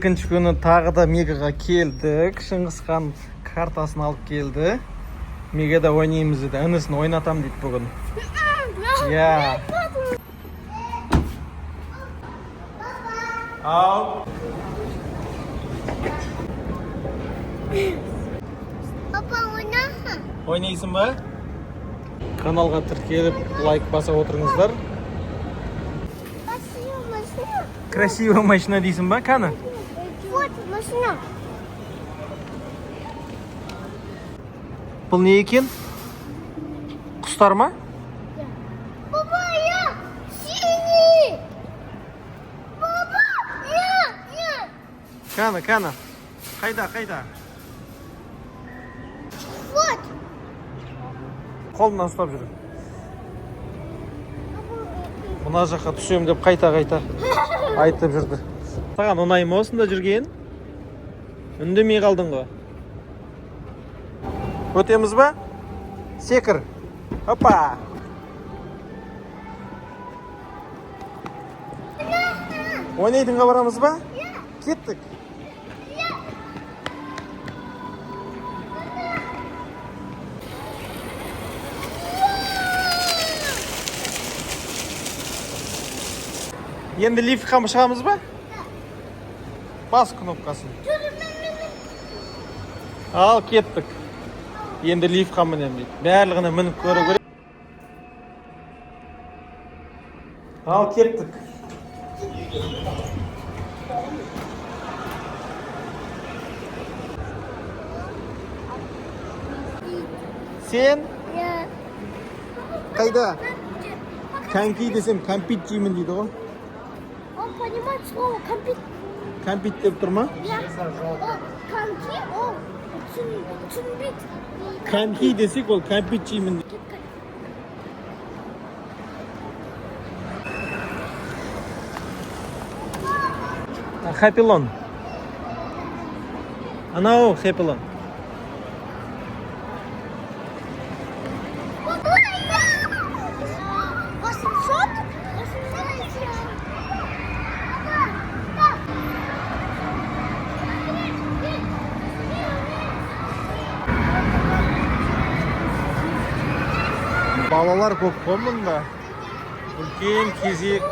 Екінші күні тағы да Мегаға келдік. Шыңғысхан картасын алып келді. Мегада ойнаймыз деді. Інісін ойнатам дейді бүгін. Я. Ал. Папа, ойна. Ойнайсың ба? Каналға тіркеліп, лайк баса отырыңыздар. Красивая машина дейсің ба, Кана? Вот машина. Бұл не екен? Құстар ма? Папа, я синий. Папа, я. Кана. Қайда? Вот. Қолымнан ұстап жүр. Мына жаққа түсем деп қайта айтып жүрді. Саған ұнай ма осында жүрген? Үндемей қалдың ғой. Өтеміз ба? Секір. Опа! Ойнайтынға барамыз ба? Кеттік. Енді лифтқа шығамыз ба? Бас кнопкасын. Ал, кеттік. Енді лифтқа мінем дейді. Бәрлігіне мініп көру керек. Ал, кеттік. Сен? Қайда? Коньки десем, компит жеймін дейді ғой. Он понимает слово компит. Компит деп тұр ма? Коньки, чунбит. Коньки десек, ол компит жеймін дейді. Хэппилон. Анау хэппилон. Балалар көп қой мұнда. Үлкен кезек.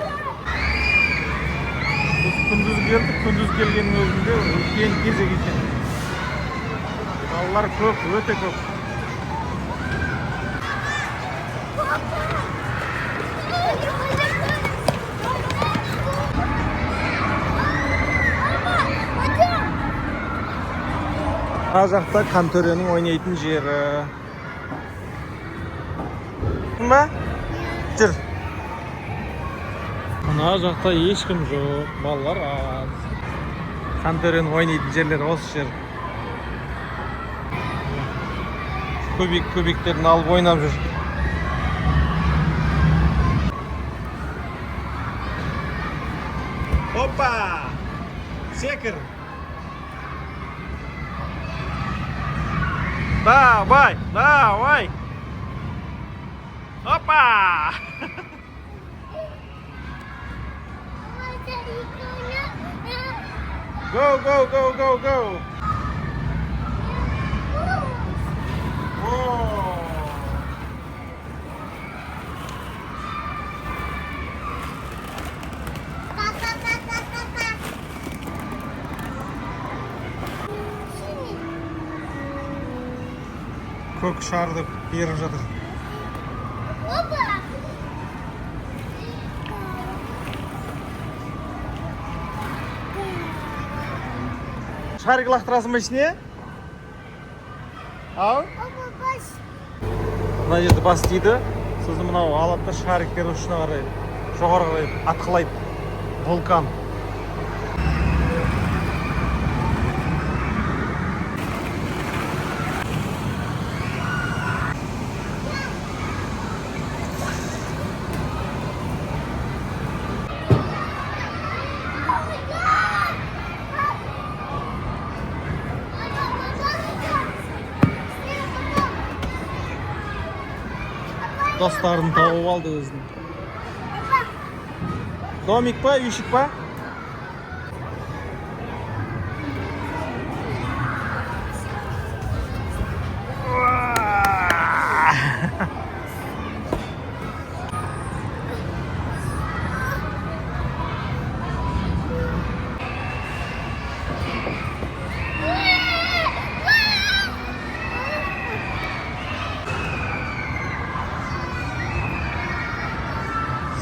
Күндіз келдік, күндіз келгеннің өзінде үлкен кезек екен. Балалар көп, өте көп. Ар жақта Қантөренің ойнайтын жері. Ба? Жүр. Мына жақта ешкім жоқ, балалар аз. Қантөренің ойнайтын жерлер осы жер. Көбектерін алып ойнап жүр. Опа! Секір! Давай! Опа! Go! Көк шарды беріп жатыр. Шарик лақтырасың ба ішіне? Ау? Мына жерді бас дейді. Сізді мынау алапта шариктер ұшына қарай, жоғары қарай атқылайды. Вулкан. Dostlarını tavuk aldı özünü. Домик па, үйшік па?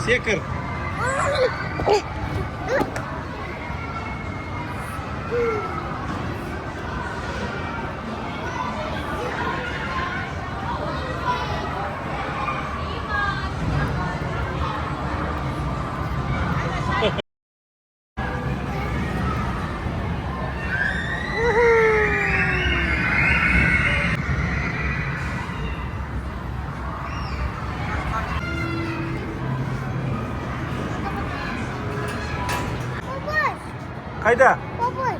Секір. Бабай, Қайда? бабай.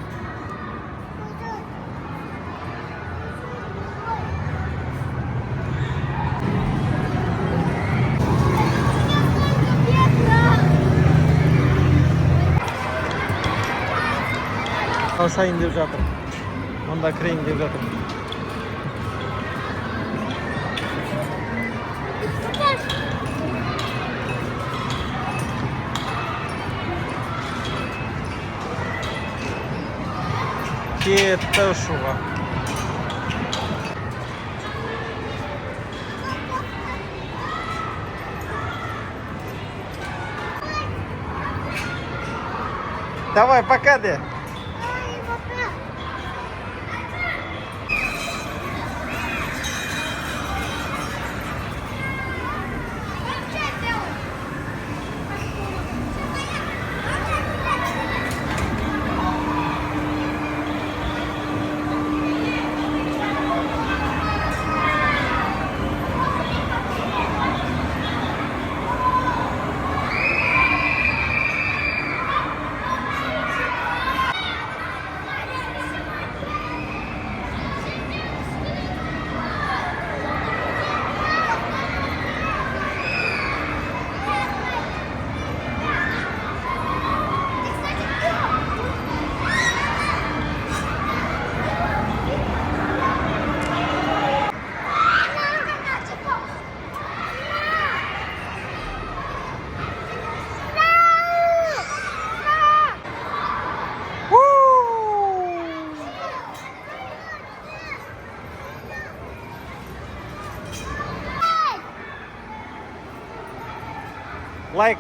Алсайын деп жатыр. Онда кірейін деп жатыр. Кетті ұшуға. Давай, пока де. Ай, пока.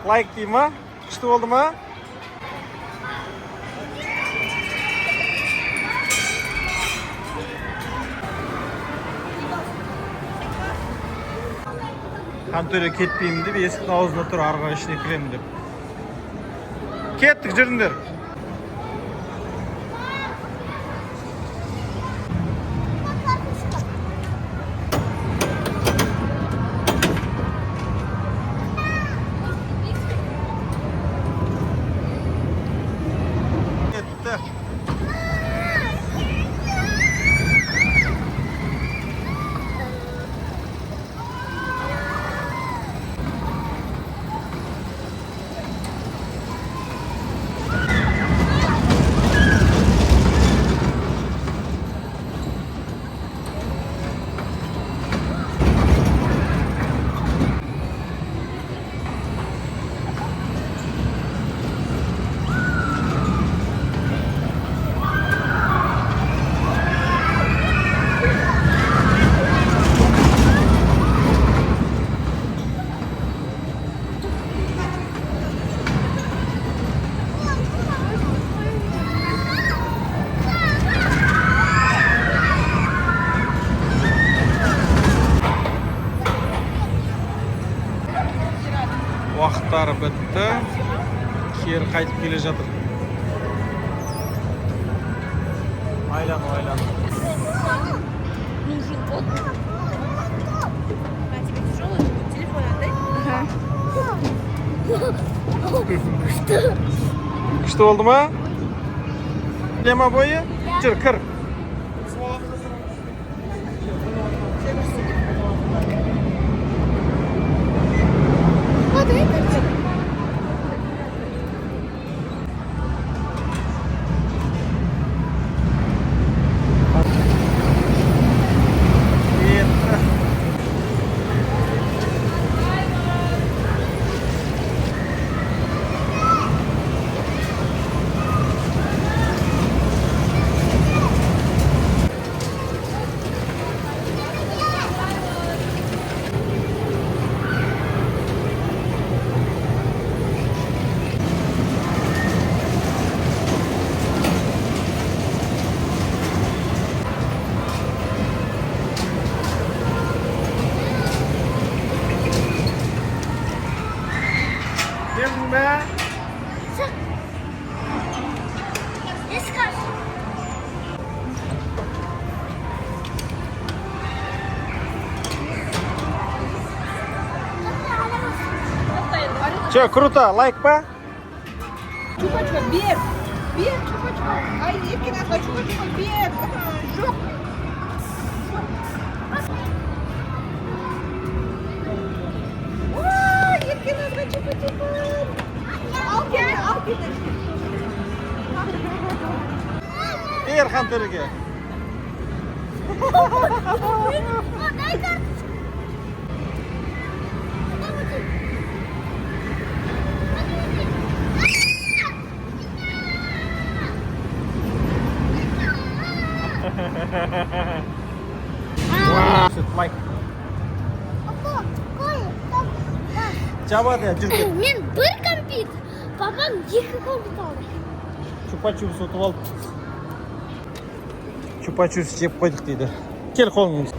Лайк дей ма? Күшті болды ма? Қантөре кетпеймін деп есіктің аузында тұр, арғы ішіне кіремін деп. Кеттік, жүріңдер. Кетті. Уақыттары бітті. Кері қайтып келе жатыр. Айлану. Нужен отдых. А тебе тяжелый? Телефон отдай. Күшті болды ма? Лема бойы? Жүр, кір. Че, круто, лайк па? Чупа-чупа, бер. Бер, чупа-чупа. Ай, Еркин атқа чупа-чупа, бер. Жоқ. Ой, Еркин атқа чупа-чупа. Ал кені. Бер Хантерге. Дай карточку. Лайк. Папа, қой, там бар. Жабады, жүрген. Мен бір компьютер, папам екі компьютер алды. Чупа-чупс ұтып алды. Чупа-чупс жеп қойдық дейді. Кел қолыңыз.